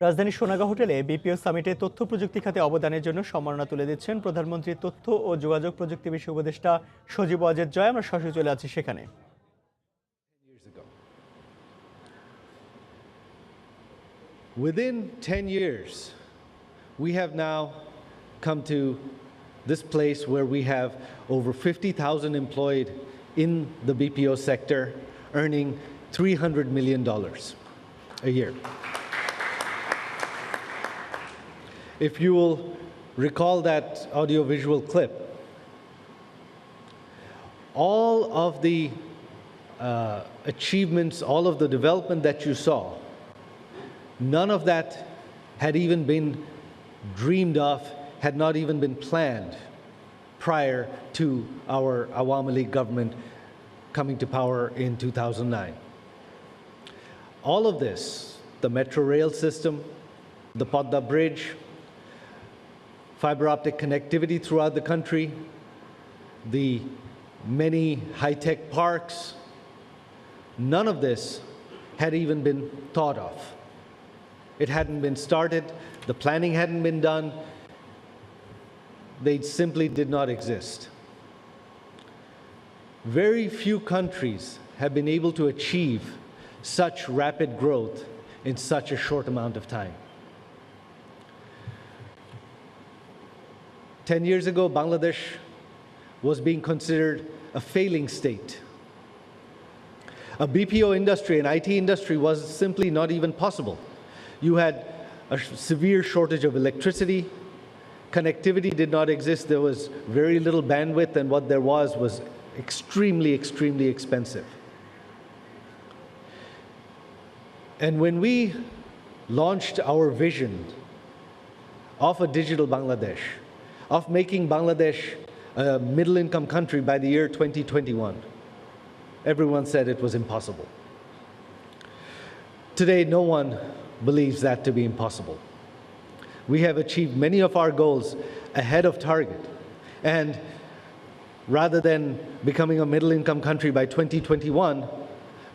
রাজধানীর সোনাগা হোটেলে বিপিও সামিটে তথ্য প্রযুক্তি খাতে অবদানের জন্য সম্মাননা তুলে দিচ্ছেন প্রধানমন্ত্রীর তথ্য ও যোগাযোগ প্রযুক্তি বিষয় উপদেষ্টা সজীব ওয়াজেদ জয়। আমরা সরাসরি চলে আছি সেখানে। Within 10 years, we have now come to this place where we have over 50,000 employed in the BPO sector, earning $300 million a year. If you will recall that audiovisual clip, all of the achievements, all of the development that you saw, none of that had even been dreamed of, had not even been planned prior to our Awami League government coming to power in 2009. All of this, the metro rail system, the Padda Bridge, fiber optic connectivity throughout the country, the many high-tech parks, none of this had even been thought of. It hadn't been started, the planning hadn't been done, they simply did not exist. Very few countries have been able to achieve such rapid growth in such a short amount of time. 10 years ago, Bangladesh was being considered a failing state. A BPO industry, an IT industry, was simply not even possible. You had a severe shortage of electricity. Connectivity did not exist. There was very little bandwidth, and what there was extremely, extremely expensive. And when we launched our vision of a digital Bangladesh, of making Bangladesh a middle-income country by the year 2021, everyone said it was impossible. Today, no one believes that to be impossible. We have achieved many of our goals ahead of target, and rather than becoming a middle-income country by 2021,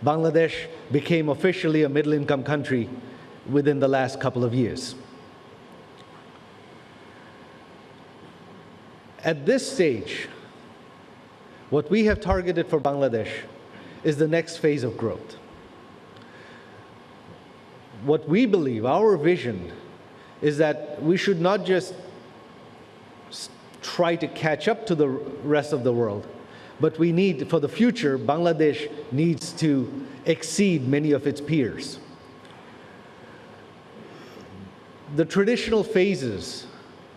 Bangladesh became officially a middle-income country within the last couple of years. At this stage, what we have targeted for Bangladesh is the next phase of growth. What we believe, our vision, is that we should not just try to catch up to the rest of the world, but we need, for the future, Bangladesh needs to exceed many of its peers. The traditional phases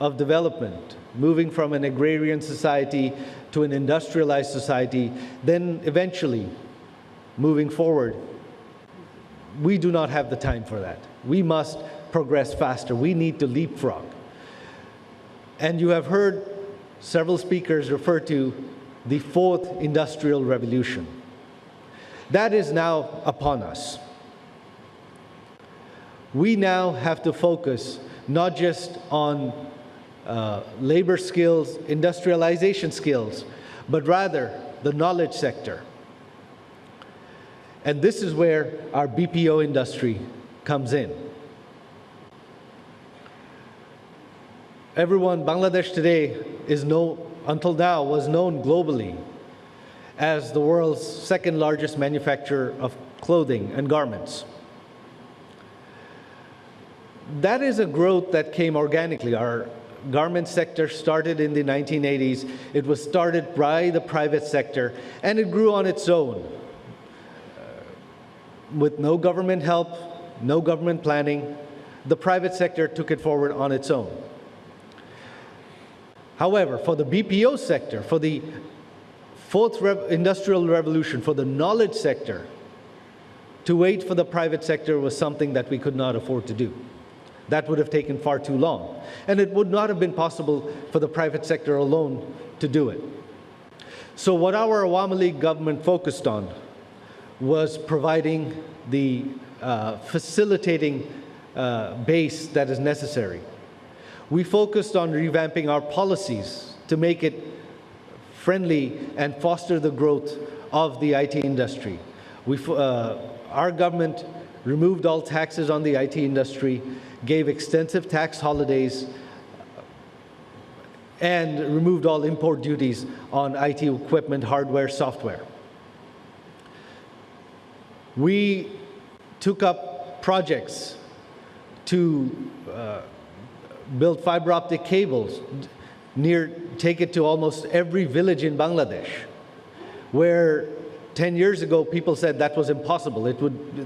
of development, moving from an agrarian society to an industrialized society, then eventually moving forward, we do not have the time for that. We must progress faster. We need to leapfrog. And you have heard several speakers refer to the fourth industrial revolution. That is now upon us. We now have to focus not just on labor skills, industrialization skills, but rather the knowledge sector. And this is where our BPO industry comes in. Everyone, Bangladesh today until now was known globally as the world's second largest manufacturer of clothing and garments. That is a growth that came organically. Our garment sector started in the 1980s. It was started by the private sector, and it grew on its own. With no government help, no government planning, the private sector took it forward on its own. However, for the BPO sector, for the fourth industrial revolution, for the knowledge sector, to wait for the private sector was something that we could not afford to do. That would have taken far too long. And it would not have been possible for the private sector alone to do it. So what our Awami League government focused on was providing the facilitating base that is necessary. We focused on revamping our policies to make it friendly and foster the growth of the IT industry. Our government removed all taxes on the IT industry, gave extensive tax holidays, and removed all import duties on IT equipment, hardware, software. We took up projects to build fiber optic cables, take it to almost every village in Bangladesh, where 10 years ago people said that was impossible.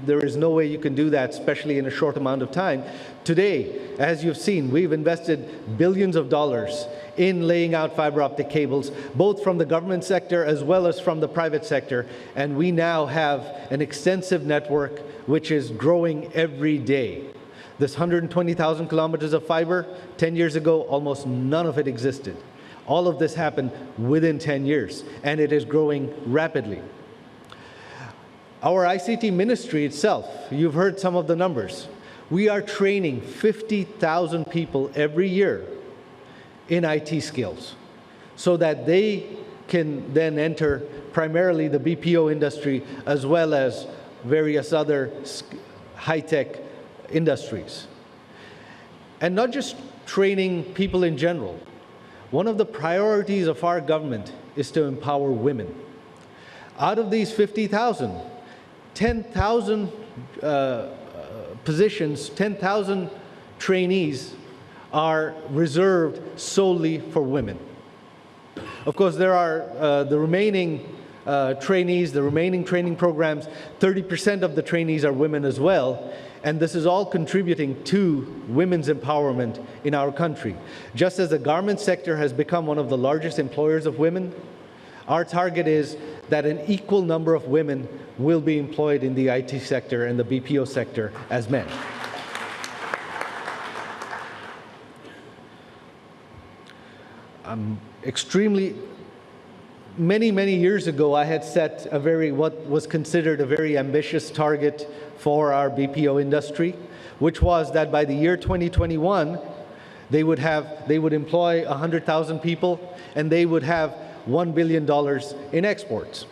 There is no way you can do that, especially in a short amount of time. Today, as you've seen, we've invested billions of dollars in laying out fiber optic cables, both from the government sector as well as from the private sector, and we now have an extensive network which is growing every day. This 120,000 kilometers of fiber, 10 years ago, almost none of it existed. All of this happened within 10 years, and it is growing rapidly. Our ICT ministry itself, you've heard some of the numbers. We are training 50,000 people every year in IT skills so that they can then enter primarily the BPO industry as well as various other high-tech industries. And not just training people in general. One of the priorities of our government is to empower women. Out of these 50,000, 10,000 positions, 10,000 trainees are reserved solely for women. Of course, there are the remaining trainees, the remaining training programs, 30% of the trainees are women as well, and this is all contributing to women's empowerment in our country. Just as the garment sector has become one of the largest employers of women, our target is that an equal number of women will be employed in the IT sector and the BPO sector as men. Many years ago, I had set what was considered a very ambitious target for our BPO industry, which was that by the year 2021, they would employ 100,000 people, and they would have $1 billion in exports.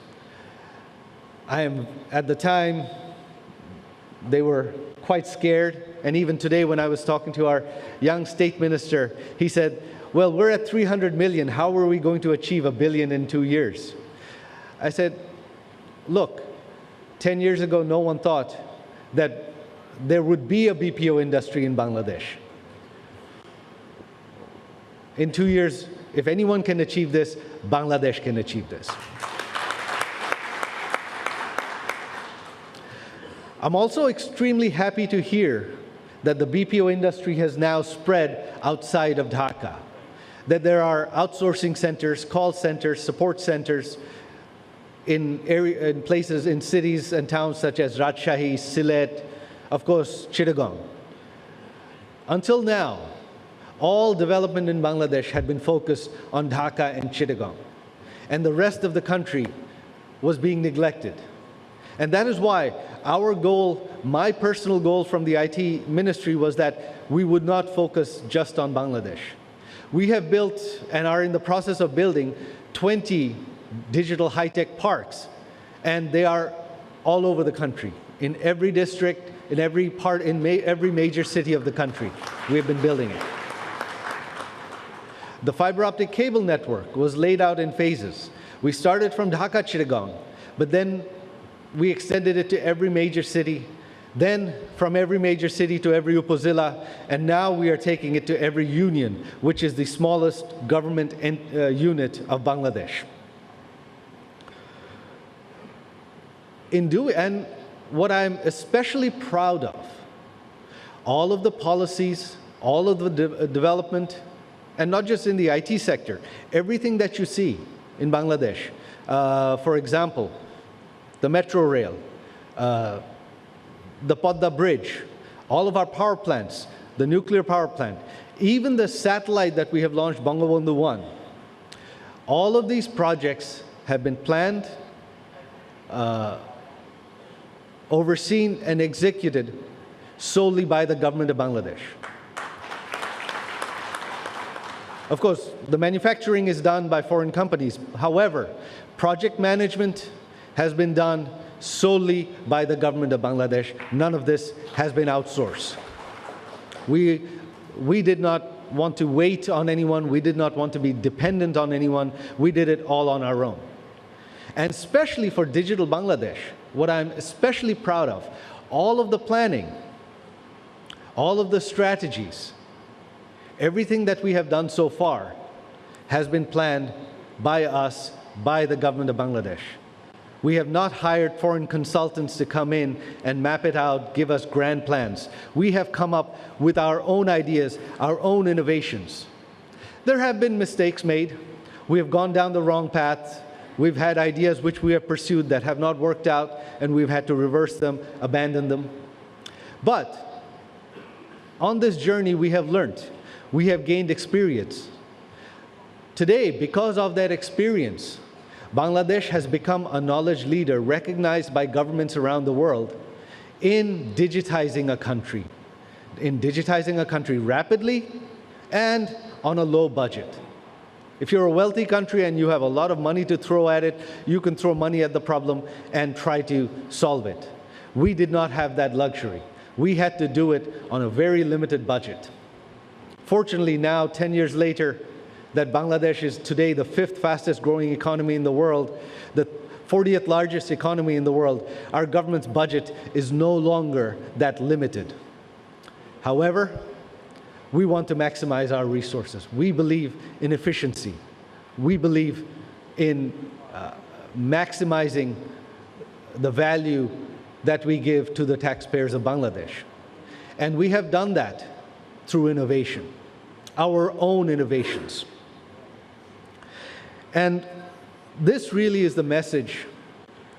At the time, they were quite scared, and even today when I was talking to our young state minister, he said, well, we're at 300 million. How are we going to achieve $1 billion in 2 years? I said, look, 10 years ago, no one thought that there would be a BPO industry in Bangladesh. In 2 years, if anyone can achieve this, Bangladesh can achieve this. I'm also extremely happy to hear that the BPO industry has now spread outside of Dhaka, that there are outsourcing centers, call centers, support centers in places, in cities and towns such as Rajshahi, Sylhet, of course, Chittagong. Until now, all development in Bangladesh had been focused on Dhaka and Chittagong, and the rest of the country was being neglected. And that is why our goal, my personal goal from the IT ministry, was that we would not focus just on Bangladesh. We have built and are in the process of building 20 digital high-tech parks, and they are all over the country, in every district, in every part, in every major city of the country. We have been building it. The fiber optic cable network was laid out in phases. We started from Dhaka, Chittagong, but then we extended it to every major city, then from every major city to every upazila, and now we are taking it to every union, which is the smallest government unit of Bangladesh. And what I'm especially proud of, all of the policies, all of the development, and not just in the IT sector, everything that you see in Bangladesh, for example, the metro rail, the Padda Bridge, all of our power plants, the nuclear power plant, even the satellite that we have launched, Bangabandhu 1, all of these projects have been planned, overseen and executed solely by the government of Bangladesh. Of course, the manufacturing is done by foreign companies. However, project management has been done solely by the government of Bangladesh. None of this has been outsourced. We did not want to wait on anyone. We did not want to be dependent on anyone. We did it all on our own. And especially for Digital Bangladesh, what I'm especially proud of, all of the planning, all of the strategies, everything that we have done so far has been planned by us, by the government of Bangladesh. We have not hired foreign consultants to come in and map it out, give us grand plans. We have come up with our own ideas, our own innovations. There have been mistakes made. We have gone down the wrong path. We've had ideas which we have pursued that have not worked out, and we've had to reverse them, abandon them. But on this journey, we have learned. We have gained experience. Today, because of that experience, Bangladesh has become a knowledge leader recognized by governments around the world in digitizing a country rapidly and on a low budget. If you're a wealthy country and you have a lot of money to throw at it, you can throw money at the problem and try to solve it. We did not have that luxury. We had to do it on a very limited budget. Fortunately now, 10 years later, that Bangladesh is today the 5th fastest growing economy in the world, the 40th largest economy in the world, our government's budget is no longer that limited. However, we want to maximize our resources. We believe in efficiency. We believe in maximizing the value that we give to the taxpayers of Bangladesh. And we have done that through innovation, our own innovations. And this really is the message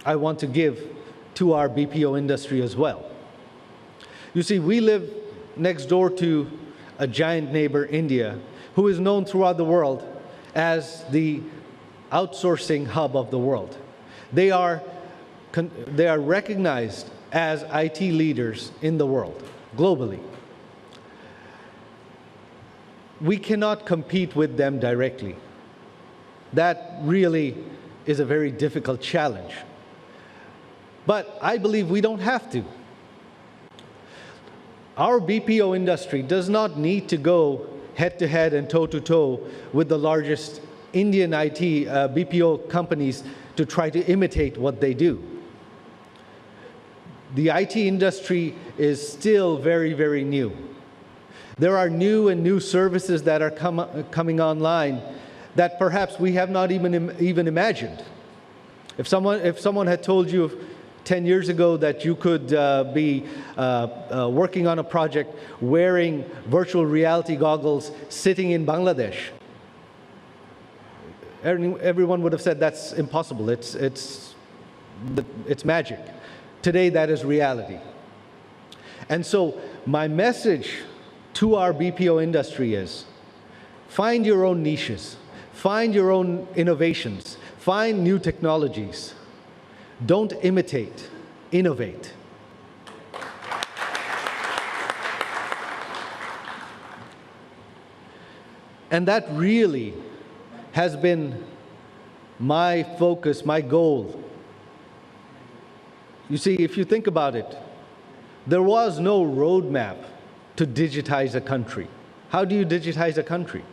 I want to give to our BPO industry as well. You see, we live next door to a giant neighbor, India, who is known throughout the world as the outsourcing hub of the world. They are recognized as IT leaders in the world, globally. We cannot compete with them directly. That really is a very difficult challenge. But I believe we don't have to. Our BPO industry does not need to go head-to-head and toe-to-toe with the largest Indian IT BPO companies to try to imitate what they do. The IT industry is still very, very new. There are new services that are coming online that perhaps we have not even imagined. If someone had told you 10 years ago that you could be working on a project wearing virtual reality goggles sitting in Bangladesh, everyone would have said that's impossible. It's magic. Today, that is reality. And so my message to our BPO industry is, find your own niches. Find your own innovations. Find new technologies. Don't imitate, innovate. And that really has been my focus, my goal. You see, if you think about it, there was no roadmap to digitize a country. How do you digitize a country?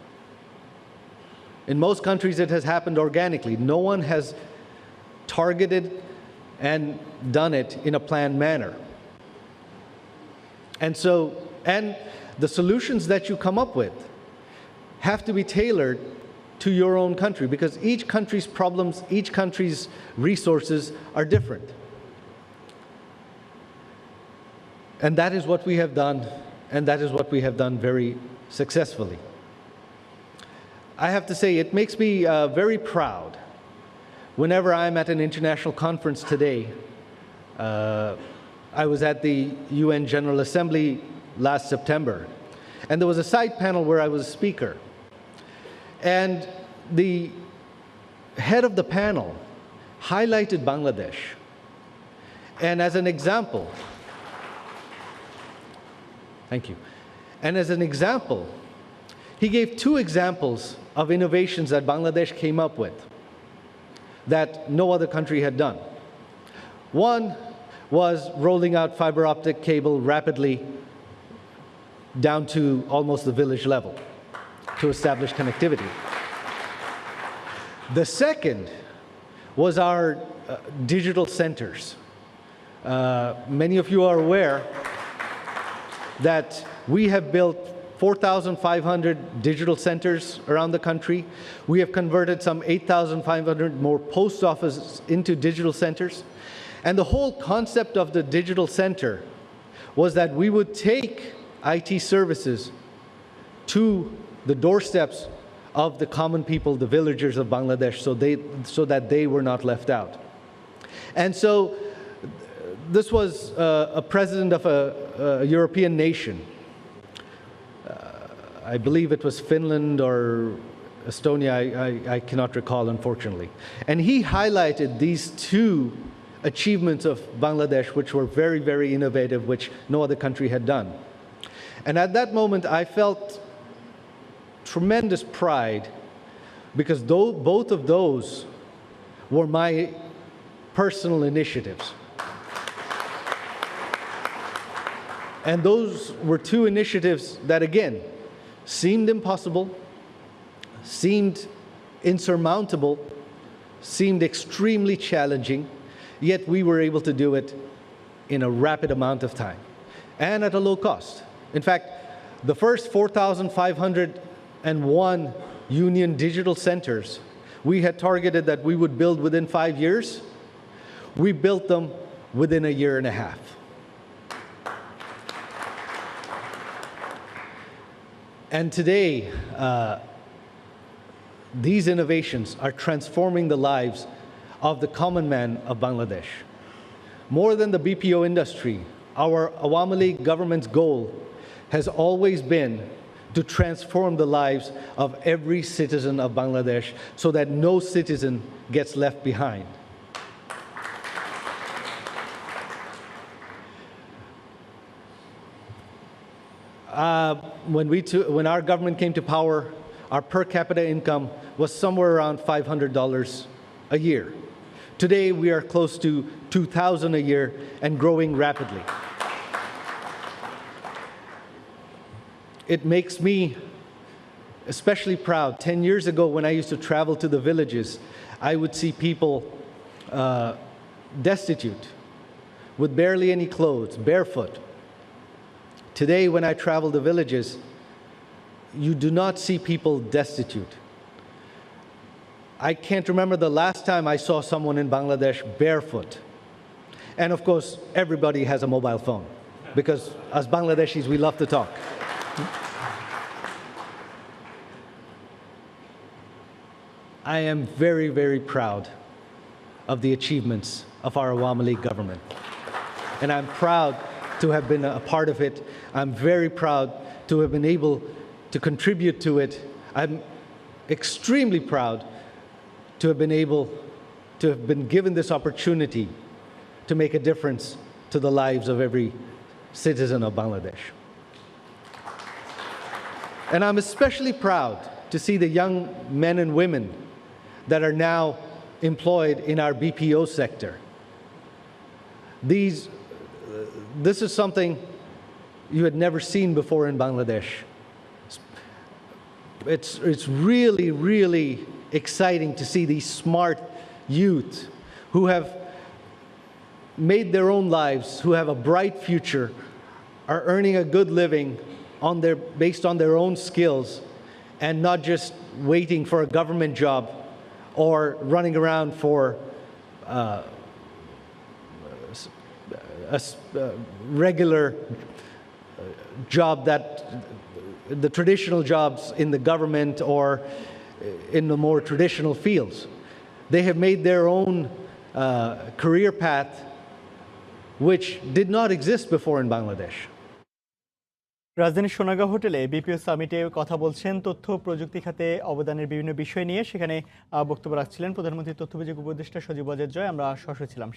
In most countries, it has happened organically. No one has targeted and done it in a planned manner. And the solutions that you come up with have to be tailored to your own country, because each country's problems, each country's resources are different. And that is what we have done, and that is what we have done very successfully. I have to say, it makes me very proud whenever I'm at an international conference today. I was at the UN General Assembly last September, and there was a side panel where I was a speaker. And the head of the panel highlighted Bangladesh. And as an example, thank you. And as an example, he gave 2 examples of innovations that Bangladesh came up with that no other country had done. One was rolling out fiber optic cable rapidly down to almost the village level to establish connectivity. The second was our digital centers. Many of you are aware that we have built 4,500 digital centers around the country. We have converted some 8,500 more post offices into digital centers. And the whole concept of the digital center was that we would take IT services to the doorsteps of the common people, the villagers of Bangladesh, so that they were not left out. And so this was a president of a European nation. I believe it was Finland or Estonia, I cannot recall, unfortunately. And he highlighted these two achievements of Bangladesh, which were very, very innovative, which no other country had done. And at that moment, I felt tremendous pride because both of those were my personal initiatives. And those were two initiatives that, again, seemed impossible, seemed insurmountable, seemed extremely challenging, yet we were able to do it in a rapid amount of time and at a low cost. In fact, the first 4,501 union digital centers we had targeted that we would build within 5 years. We built them within a year and a half. And today, these innovations are transforming the lives of the common man of Bangladesh. More than the BPO industry, our Awami League government's goal has always been to transform the lives of every citizen of Bangladesh so that no citizen gets left behind. When our government came to power, our per capita income was somewhere around $500 a year. Today, we are close to $2,000 a year and growing rapidly. It makes me especially proud. 10 years ago, when I used to travel to the villages, I would see people destitute, with barely any clothes, barefoot. Today, when I travel the villages, you do not see people destitute. I can't remember the last time I saw someone in Bangladesh barefoot. And of course, everybody has a mobile phone, because as Bangladeshis, we love to talk. I am very, very proud of the achievements of our Awami League government. And I'm proud to have been a part of it. I'm very proud to have been able to contribute to it. I'm extremely proud to have been able to have been given this opportunity to make a difference to the lives of every citizen of Bangladesh. And I'm especially proud to see the young men and women that are now employed in our BPO sector. This is something you had never seen before in Bangladesh. It's really, really exciting to see these smart youth who have made their own lives, who have a bright future, are earning a good living based on their own skills and not just waiting for a government job or running around for a regular job, that the traditional jobs in the government or in the more traditional fields. They have made their own career path, which did not exist before in Bangladesh. রাজধানীর সোনাগাঁও হোটেলে BPO সামিটে কথা বলছেন তথ্য প্রযুক্তি খাতে অবদানের বিভিন্ন বিষয় নিয়ে। সেখানে বক্তব্য রাখছিলেন প্রধানমন্ত্রীর তথ্য প্রযুক্তি উপদেষ্টা সজীব ওয়াজেদ জয়। আমরা সরাসরি ছিলাম।